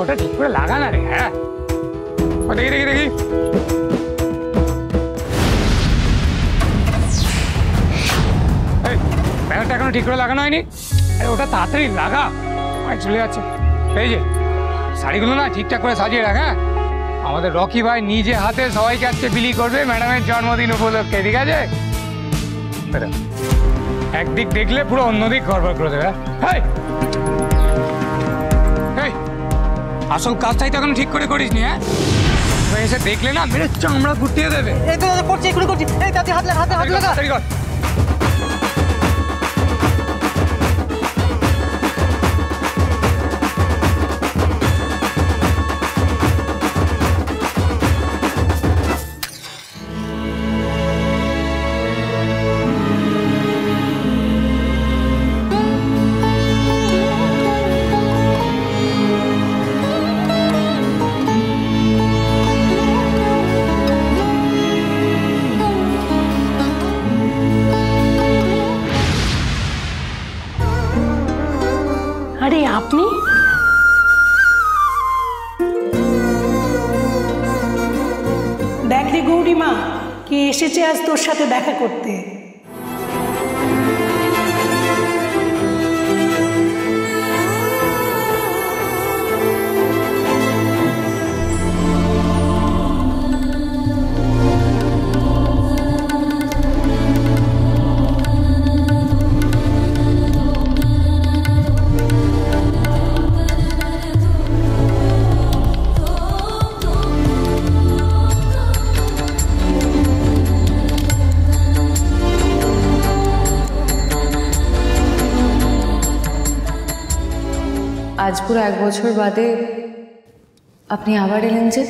ওটা ঠিক করে লাগা না রে। হ্যাঁ দেখি দেখি দেখি, ব্যানারটা এখনো ঠিক করে লাগানো হয়নি। আরে ওটা তাড়াতাড়ি লাগা, চলে যাচ্ছে। এই যে শাড়িগুলো না ঠিকঠাক করে সাজিয়ে রাখ। হ্যাঁ, আমাদের রকি ভাই নিজে হাতে সবাইকে আজকে বিলি করবে ম্যাডামের জন্মদিন উপলক্ষে, ঠিক আছে? একদিক দেখলে পুরো অন্যদিক গড়বড় করে দেবে। হ্যাঁ, আসল কাজটাই তো এখন ঠিক করে করিস নি। হ্যাঁ, এসে দেখলে না মেরে চামড়া গুটিয়ে দেবে। এই তো করছি, এগুলো করছি। এই তাতে হাত লাগা, হাত লাগা। আরে আপনি? দেখ রে গৌরীমা, কে এসেছে আজ তোর সাথে দেখা করতে। আজ পুরো 1 বছর বাদে আপনি আবার এলেন যে?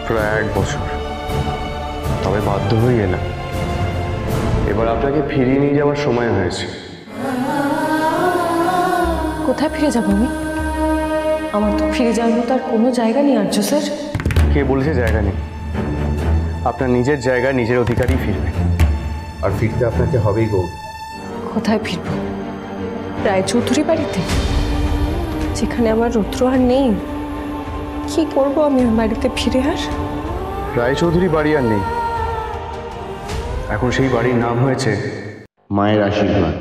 প্রায় 1 বছর, তবে বাধ্য হয়ে এলাম। এবার আপনাকে ফিরিয়ে নিয়ে যাওয়ার সময় হয়েছে। কোথায় ফিরে যাব আমি? আমার তো ফিরে যাওয়ার মতো আর কোনো জায়গা নেই আর্য স্যার। কে বলেছে জায়গা নেই? আপনার নিজের জায়গায় নিজের অধিকারই ফিরবে, আর ফিরতে আপনাকে হবেই গো। কোথায় ফিরব? রায়চৌধুরী বাড়িতে, যেখানে আমার রুদ্র আর নেই। কি করব আমি বাড়িতে ফিরে? আর রায়চৌধুরী বাড়ি আর নেই, এখন সেই বাড়ির নাম হয়েছে মায়ের আশীর্বাদ,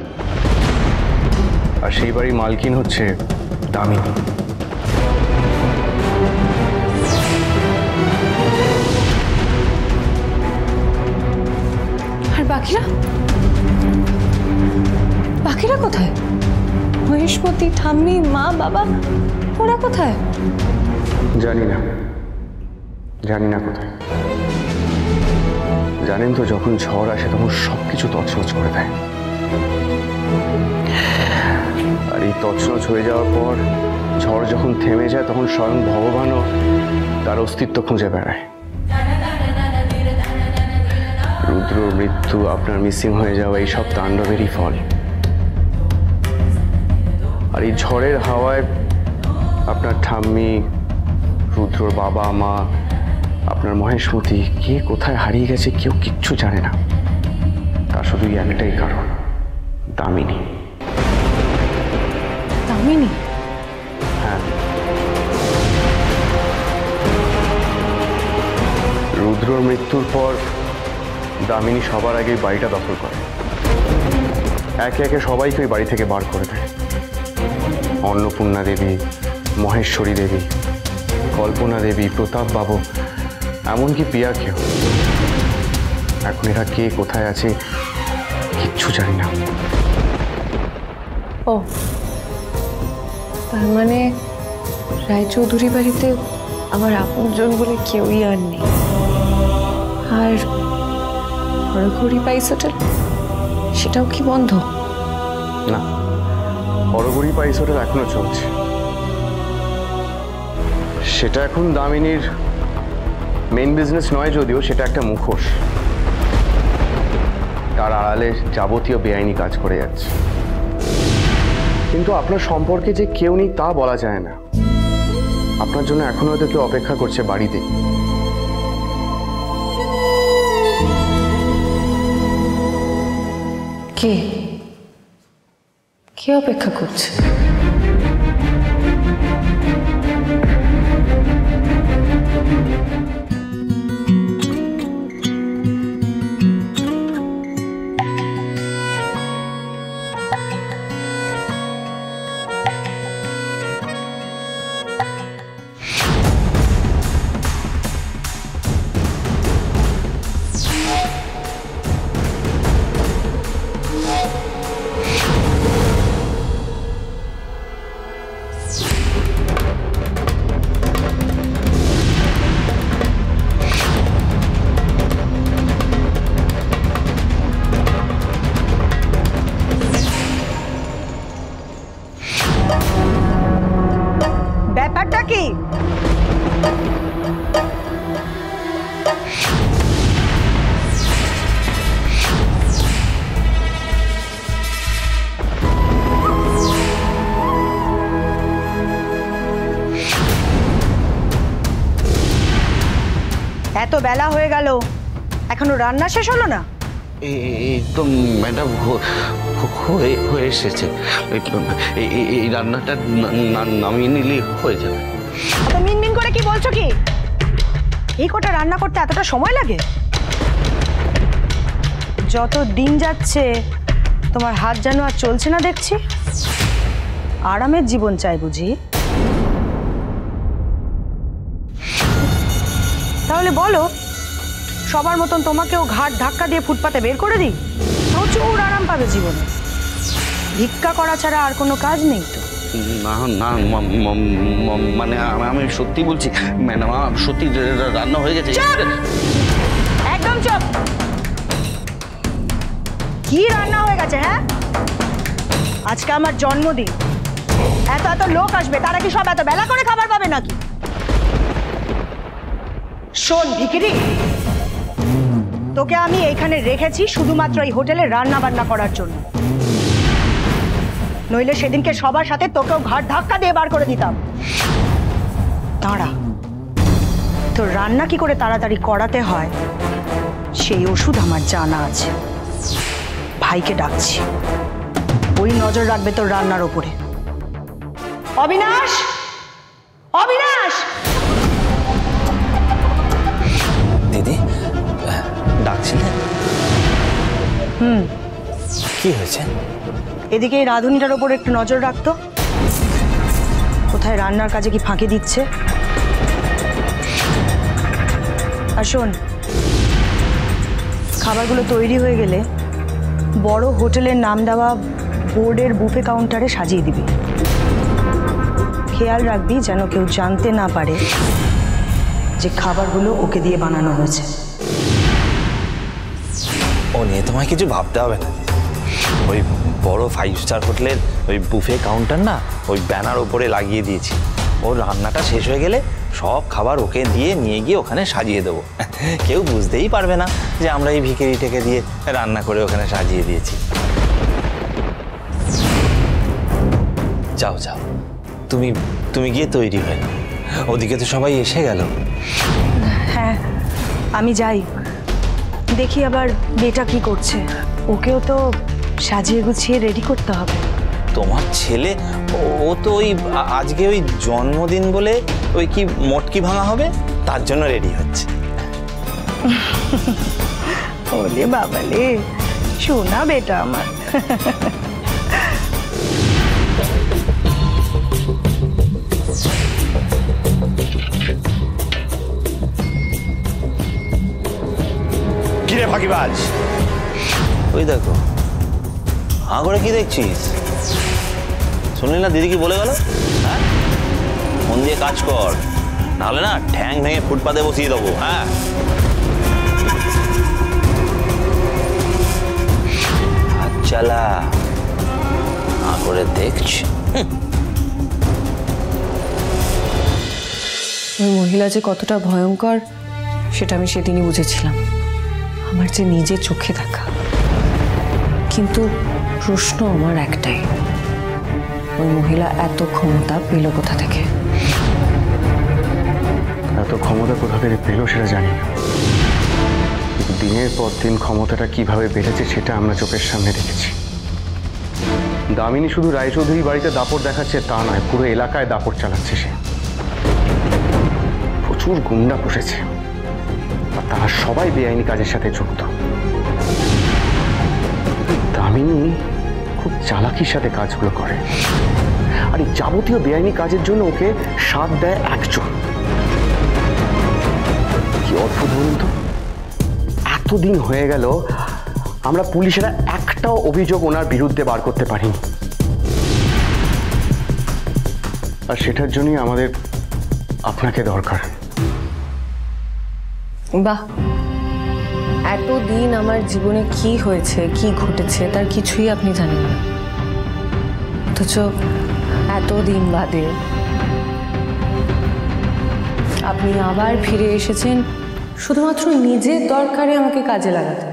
আর সেই বাড়ির মালকিন হচ্ছে দামিনী। আর বাকিরা? বাকিরা কোথায়? মহেশমতি, ঠাম্মি, মা, বাবা, ওরা কোথায়? জানি না, জানি না কোথায়। জানেন তো, যখন ঝড় আসে তখন সবকিছু তছনছ করে দেয়, আর এই তছনছ হয়ে যাওয়ার পর ঝড় যখন থেমে যায় তখন স্বয়ং ভগবানও তার অস্তিত্ব খুঁজে বেড়ায়। রুদ্র, মৃত্যু, আপনার মিসিং হয়ে যাওয়া এইসব তাণ্ডবেরই ফল। আর এই ঝড়ের হাওয়ায় আপনার ঠাম্মি, রুদ্রর বাবা মা, আপনার মহেশমতি কে কোথায় হারিয়ে গেছে কেউ কিচ্ছু জানে না। তার শুধুই একটাই কারণ, দামিনী। দামিনী? হ্যাঁ, রুদ্রর মৃত্যুর পর দামিনী সবার আগে বাড়িটা দখল করে, একে একে সবাইকে ওই বাড়ি থেকে বার করে দেয়। অন্নপূর্ণা দেবী, মহেশ্বরী দেবী, কল্পনা দেবী, প্রতাপ বাবু, এমনকি পিয়াকেও। এখন এরা কে কোথায় আছে কিচ্ছু জানি না। ও, তার মানে রায়চৌধুরী বাড়িতে আমার আপনজন বলে কেউই আর নেই। আর হরঘড়ি পাইস হোটেল, সেটাও কি বন্ধ? না, হরঘড়ি পাইস হোটেল এখনো চলছে। সেটা এখন দামিনীর মেইন বিজনেস নয়, যদিও সেটা একটা মুখোশ। তার আড়ালে যাবতীয় বেআইনি কাজ করে যাচ্ছে। কিন্তু আপনার সম্পর্কে যে কেউ নেই তা বলা যায় না। আপনার জন্য এখনো হয়তো কেউ অপেক্ষা করছে বাড়িতে। কে কে অপেক্ষা করছে? ব্যাপারটা কি? এত বেলা হয়ে গেল, এখনো রান্না শেষ হলো না? একদম ম্যাডাম হয়ে এসেছে। এই রান্নাটা নামিয়ে নিলেই হয়ে যাবে। এত মিনমিন করে কি বলছো কি? এই কটা রান্না করতে এতটা সময় লাগে? যত দিন যাচ্ছে তোমার হাত যেন আর চলছে না দেখছি। আরামের জীবন চাই বুঝি? তাহলে বলো, সবার মতন তোমাকেও ঘাট ধাক্কা দিয়ে ফুটপাতে বের করে দিই? প্রচুর আরাম পাবে জীবনে। ভিক্ষা করা ছাড়া আর কোনো কাজ নেই তো। না না মানে আমি সত্যি বলছি ম্যাডাম, সত্যি রান্না হয়ে গেছে। একদম চুপ! কি রান্না হয়ে গেছে? হ্যাঁ, আজকে আমার জন্মদিন, এত এত লোক আসবে, তারা কি সব এত বেলা করে খাবার পাবে নাকি? শোন ভিখিরি, তোকে আমি এইখানে রেখেছি শুধুমাত্র এই হোটেলে রান্না বান্না করার জন্য, নইলে সেদিনকে সবার সাথে তোকেও ঘাট ধাক্কা দিয়ে বার করে দিতাম। দাঁড়া, তোর রান্না কি করে তাড়াতাড়ি করাতে হয় সেই ওষুধ আমার জানা আছে। ভাইকে ডাকছি, ওই নজর রাখবে তোর রান্নার ওপরে। অবিনাশ, অবিনাশ! দিদি ডাকছিলেন? কি হয়েছে? এদিকে এই রাঁধুনিটার ওপর একটু নজর রাখতো, কোথায় রান্নার কাজে কি ফাঁকি দিচ্ছে। আর শোন, খাবারগুলো তৈরি হয়ে গেলে বড় হোটেলের নাম দেওয়া বোর্ডের বুফে কাউন্টারে সাজিয়ে দিবি। খেয়াল রাখবি যেন কেউ জানতে না পারে যে খাবারগুলো ওকে দিয়ে বানানো হয়েছে। ও নিয়ে তোমায় কিছু ভাবতে হবে না। ওই বড় 5 স্টার হোটেলের ওই বুফে কাউন্টার না, ওই ব্যানার ওপরে লাগিয়ে দিয়েছি। ওর রান্নাটা শেষ হয়ে গেলে সব খাবার ওকে দিয়ে নিয়ে গিয়ে ওখানে সাজিয়ে দেবো। কেউ বুঝতেই পারবে না যে আমরা এই ভিখিরিটাকে দিয়ে রান্না করে ওখানে সাজিয়ে দিয়েছি। যাও যাও, তুমি গিয়ে তৈরি হয়ে নাও। ওদিকে তো সবাই এসে গেল। হ্যাঁ, আমি যাই, দেখি আবার মেয়েটা কি করছে। ওকেও তো সাজিয়ে গুছিয়ে রেডি করতে হবে। তোমার ছেলে ও তো ওই আজকে ওই জন্মদিন বলে ওই কি মটকি ভাঙা হবে, তার জন্য রেডি হচ্ছে। ওলে বাবালে, শোনা বেটা আমার। কিরে ফাঁকিবাজ, ওই দেখো হাঁ করে কি দেখছিস? শুনলি না দিদি কি বলে গেল? হ্যাঁ, মন দিয়ে কাজ কর, নাহলে না ঠ্যাং ভেঙে ফুটপাতে বসিয়ে দেবো। হ্যাঁ, চালা হাঁ করে দেখছি। ওই মহিলা যে কতটা ভয়ঙ্কর সেটা আমি সেদিনই বুঝেছিলাম, আমার যে নিজে চোখে দেখা। কিন্তু প্রশ্ন আমার একটাই, ওই মহিলা এত ক্ষমতা পেল কোথা থেকে? এত ক্ষমতা কোথা থেকে পেল সেটা জানি না, দিনের পর দিন ক্ষমতাটা কিভাবে বেড়েছে সেটা আমরা চোখের সামনে দেখেছি। দামিনী শুধু রায়চৌধুরী বাড়িতে দাপট দেখাচ্ছে তা নয়, পুরো এলাকায় দাপট চালাচ্ছে সে। প্রচুর গুন্ডা পুষেছে, আর তারা সবাই বেআইনি কাজের সাথে যুক্ত। দামিনী খুব চালাকির সাথে কাজগুলো করে, আর এই যাবতীয় বেআইনি কাজের জন্য ওকে সাথ দেয় একজন। কি অদ্ভুত বলুন তো, এতদিন হয়ে গেল আমরা পুলিশেরা একটাও অভিযোগ ওনার বিরুদ্ধে বার করতে পারিনি, আর সেটার জন্যই আমাদের আপনাকে দরকার। বাহ, এতদিন আমার জীবনে কি হয়েছে কি ঘটেছে তার কিছুই আপনি জানেন না, অথচ এতদিন বাদে আপনি আবার ফিরে এসেছেন শুধুমাত্র নিজের দরকারে আমাকে কাজে লাগাতে।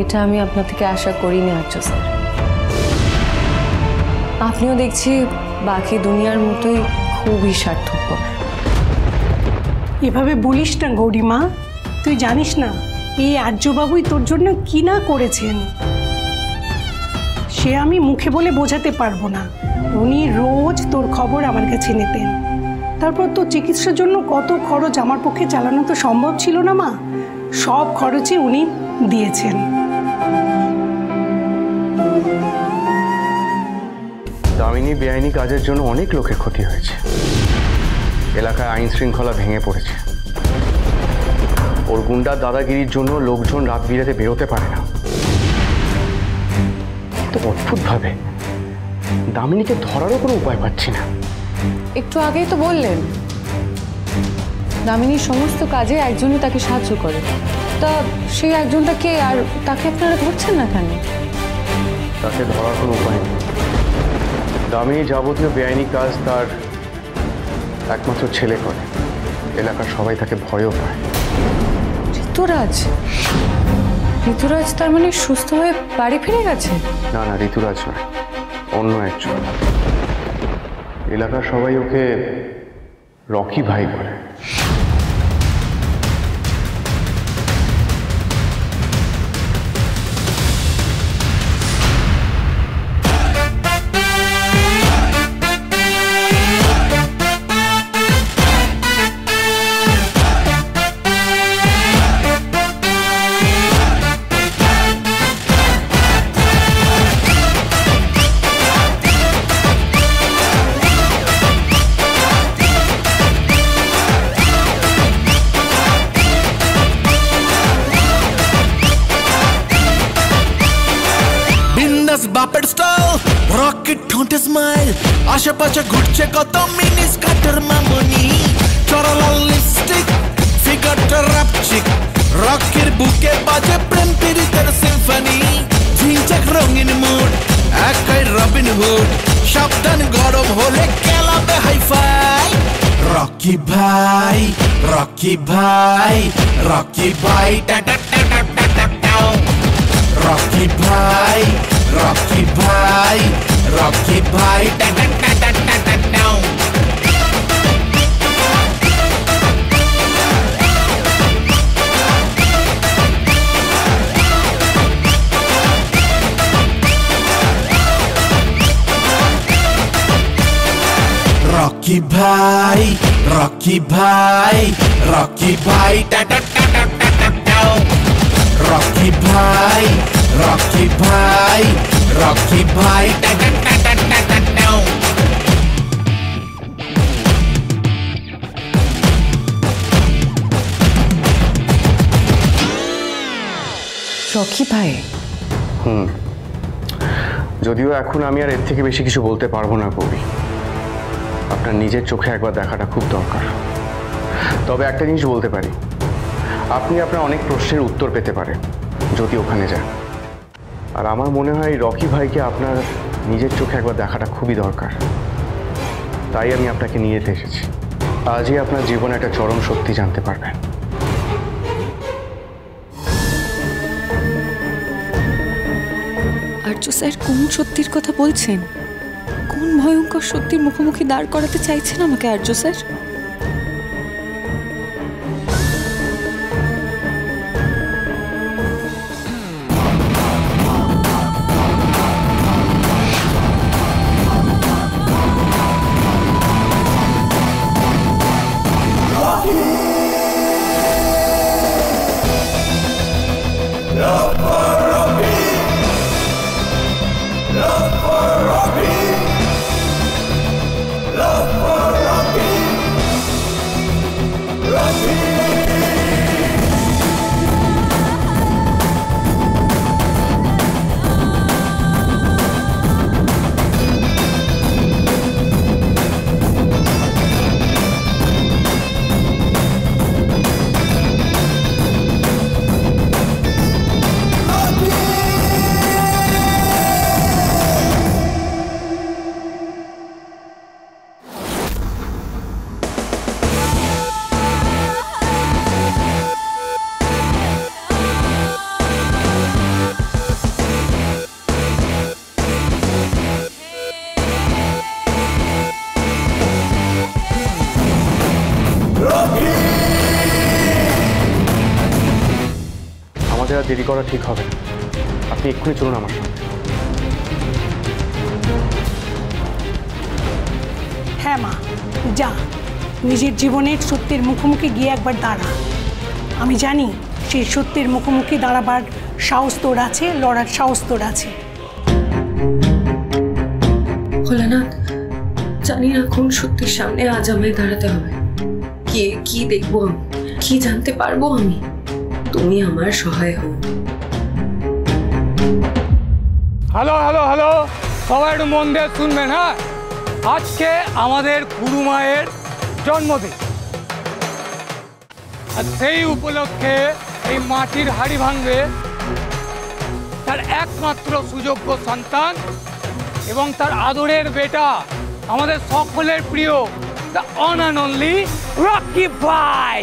এটা আমি আপনার থেকে আশা করিনি আর্য স্যার। আপনিও দেখছি বাকি দুনিয়ার মতোই খুবই স্বার্থপর। এভাবে বলিস না গৌরীমা, তুই জানিস না এই আর্যবাবুই তোর জন্য কি না করেছেন, সে আমি মুখে বলে বোঝাতে পারবো না। উনি রোজ তোর খবর আমার কাছে নিতেন, তারপর তোর চিকিৎসার জন্য কত খরচ আমার পক্ষে চালানো তো সম্ভব ছিল না মা, সব খরচই উনি দিয়েছেন। দামিনী বেআইনি কাজের জন্য অনেক লোকের ক্ষতি হয়েছে, এলাকায় আইন শৃঙ্খলা ভেঙে পড়েছে। ওর গুন্ডার দাদাগিরির জন্য লোকজন রাত বিরাতে বেরোতে পারে না। তো অদ্ভুতভাবে দামিনীকে ধরারও কোনো উপায় পাচ্ছি না। একটু আগেই তো বললেন দামিনীর সমস্ত কাজে একজনই তাকে সাহায্য করে, তা সেই একজনটা কে আর তাকে আপনারা ধরছেন না কেন? তাকে ধরার কোনো উপায় নেই। দামিনী যাবতীয় বেআইনি কাজ তার একমাত্র ছেলে করে, এলাকার সবাই তাকে ভয়ও পায়। ঋতুরাজ? ঋতুরাজ তার মানে সুস্থ হয়ে বাড়ি ফিরে গেছে? না না, ঋতুরাজ নয়, অন্য একজন। এলাকার সবাই ওকে রকি ভাই বলে। বাপের স্টাইল রকেট ঠোঁটে স্মাইল, আশেপাশে ঘুরছে কত মিনি স্কার্টের মামনি, চড়ালাল লিপস্টিক ফিগারটা রাপচিক, রকের বুকে বাজে প্রেম পীড়িতের সিম্ফনি, ঝিনচাক রঙিন মুড একাই রবিন হুড, সাবধান গরম হলে কেলাবে হাইফাই। রকি ভাই রকি ভাই রকি ভাই টাটা টাটা টাটা টাও, রকি ভাই রকি ভাই রকি ভাই টাটা টাটা টাটা টাও। রকি ভাই রকি ভাই রকি ভাই টাটা টাটা টাটা টাও, রকি ভাই রকি ভাই রকি ভাই টাটা টাটা টাটা টাও। রকি ভাই? যদিও এখন আমি আর এর থেকে বেশি কিছু বলতে পারবো না কবি, আপনার নিজের চোখে একবার দেখাটা খুব দরকার। তবে একটা জিনিস বলতে পারি, আপনি আপনার অনেক প্রশ্নের উত্তর পেতে পারেন যদি ওখানে যান, আর আমার মনে হয় রকি ভাইকে আপনার নিজের চোখে একবার দেখাটা খুবই দরকার। তাই আমি আপনাকে নিয়ে যেতে এসেছি। আজই আপনার জীবনে একটা চরম সত্যি জানতে পারবেন। আর্য স্যার কোন সত্যির কথা বলছেন? কোন ভয়ঙ্কর সত্যির মুখোমুখি দাঁড় করাতে চাইছেন আমাকে আর্য স্যার? আমাদের আর দেরি করা ঠিক হবে না। আপনি এক্ষুনি চলুন আমার সঙ্গে। হ্যাঁ মা, যা নিজের জীবনের সত্যের মুখোমুখি গিয়ে একবার দাঁড়া। আমি জানি সেই সত্যের মুখোমুখি দাঁড়াবার সাহস তোর আছে, লড়ার সাহস তোর আছে। ভোলানাথ, জানি না কোন সত্যির সামনে আজ আমায় দাঁড়াতে হবে। কি দেখবো আমি, কি জানতে পারবো আমি? তুমি আমার সহায় হও। হ্যালো হ্যালো হ্যালো, সবাই একটু মন দিয়ে শুনবেন। হ্যাঁ, আজকে আমাদের গুরু মায়ের জন্মদিন, আর সেই উপলক্ষে এই মাটির হাড়ি ভাঙবে তার একমাত্র সুযোগ্য সন্তান এবং তার আদরের বেটা, আমাদের সকলের প্রিয় the on and only Rocky ভাই।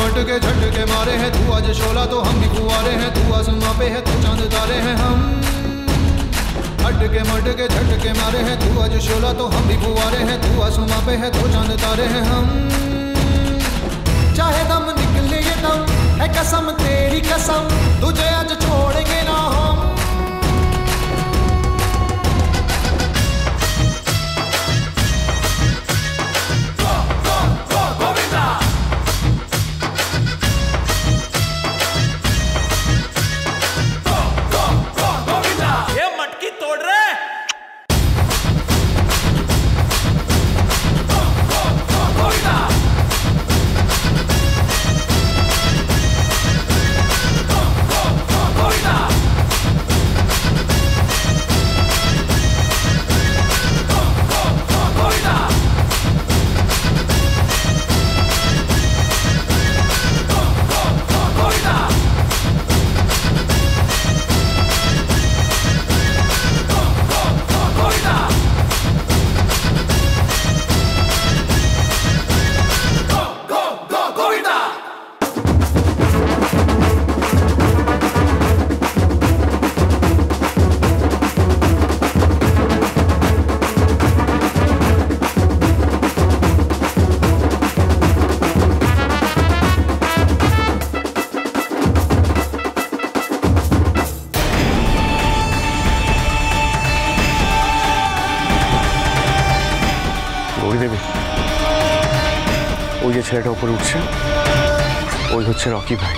मटके झटके मारे हैं, तू आज शोला तो हम भी कुंवारे हैं, तू आसमां पे है तो चांद तारे हैं हम। हटके मटके झटके मारे हैं, तू आज शोला तो हम भी कुंवारे हैं, तू आसमां पे है तो चांद तारे हैं हम। चाहे दम निकले ये दम है कसम तेरी कसम, तुझे आज छोड़ेंगे ना हम। ওই যে ছেলেটা উপরে উঠছে, ওই হচ্ছে রকি ভাই।